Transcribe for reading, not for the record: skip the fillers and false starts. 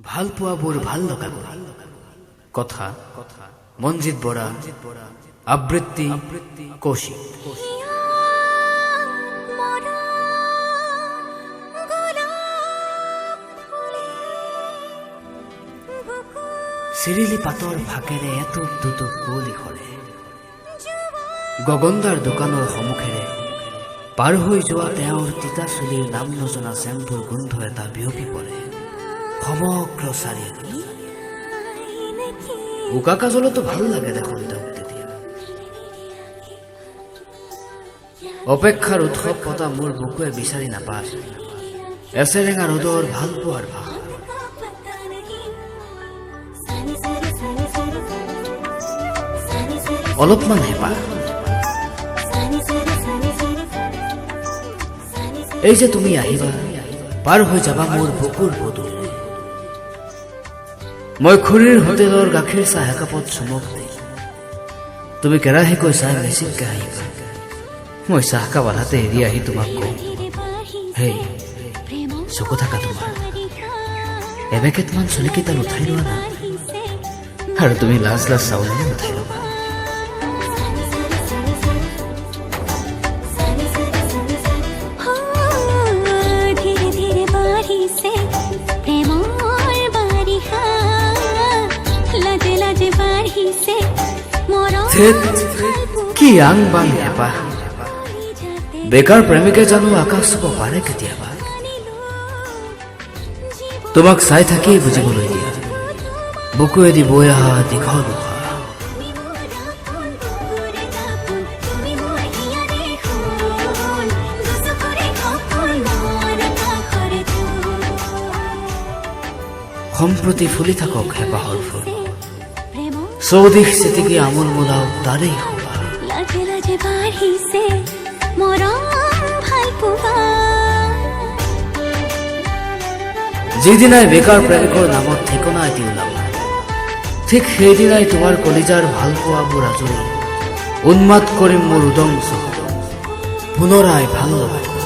ভাল পোৱাবোৰ ভাল লগা কথা মঞ্জিত বৰা আবৃত্তি কৌশিক চিৰিলি পাতৰ ভাকেৰে এটুপ দুটুপ কুঁৱলী সৰে গগনদাৰ দোকানৰ সন্মুখেৰে পাৰ হৈ যোৱা তেওঁৰ তিতা চুলিৰ নাম নজনা চেম্পুৰ গোন্ধ এটা বিয়পি পৰে সমগ্ৰ চাৰিআলি উকা কাজলতো ভাল লাগে দেখোন তেওঁক তেতিয়া অপেক্ষাৰ উৎসৱ পতা মোৰ বুকুৱে বিচাৰি নাপায় এছেৰেঙা ৰ'দৰ ভাল পোৱাৰ ভাৱ অলপমান হেঁপাহ এই যে তুমি আহিবা পাৰ হৈ যাবা মোৰ বুকুৰ পদূলি মই খুৰীৰ হোটেলৰ গাখীৰ চাহ একাপত চুমক দি তুমি কেৰাহীকৈ চাহ বেছিকৈ আহিবা মই চাহকাপ আধাতে এৰি আহি তোমাক কওঁ হেই চকু থাকা তোমাৰ এবেকেটমান চুলিকেইডাল উঠাই লোৱা না আৰু তুমি লাজ লাজ চাউলেৰে উঠাই ল'বা কি আং বাং হেঁপাহ বেকাৰ প্ৰেমিকে জানো আকাশ চুব পাৰে কেতিয়াবা তোমাক চাই থাকিয়েই বুজিবলৈ দিয়া বুকুৱেদি বৈ অহা দীঘল সম্প্ৰতি ফুলি থাকক হেঁপাহৰ ফুল চৌদিশ চিটিকি আমোল মোলাও তাৰেই যিদিনাই বেকাৰ প্ৰেমিকৰ নামত ঠিকনা এটি ওলাব ঠিক সেইদিনাই তোমাৰ কলিজাৰ ভাল পোৱাবোৰ আজৰি উন্মাদ কৰিম মোৰ উদং চহৰ পুনৰাই ভাল লগা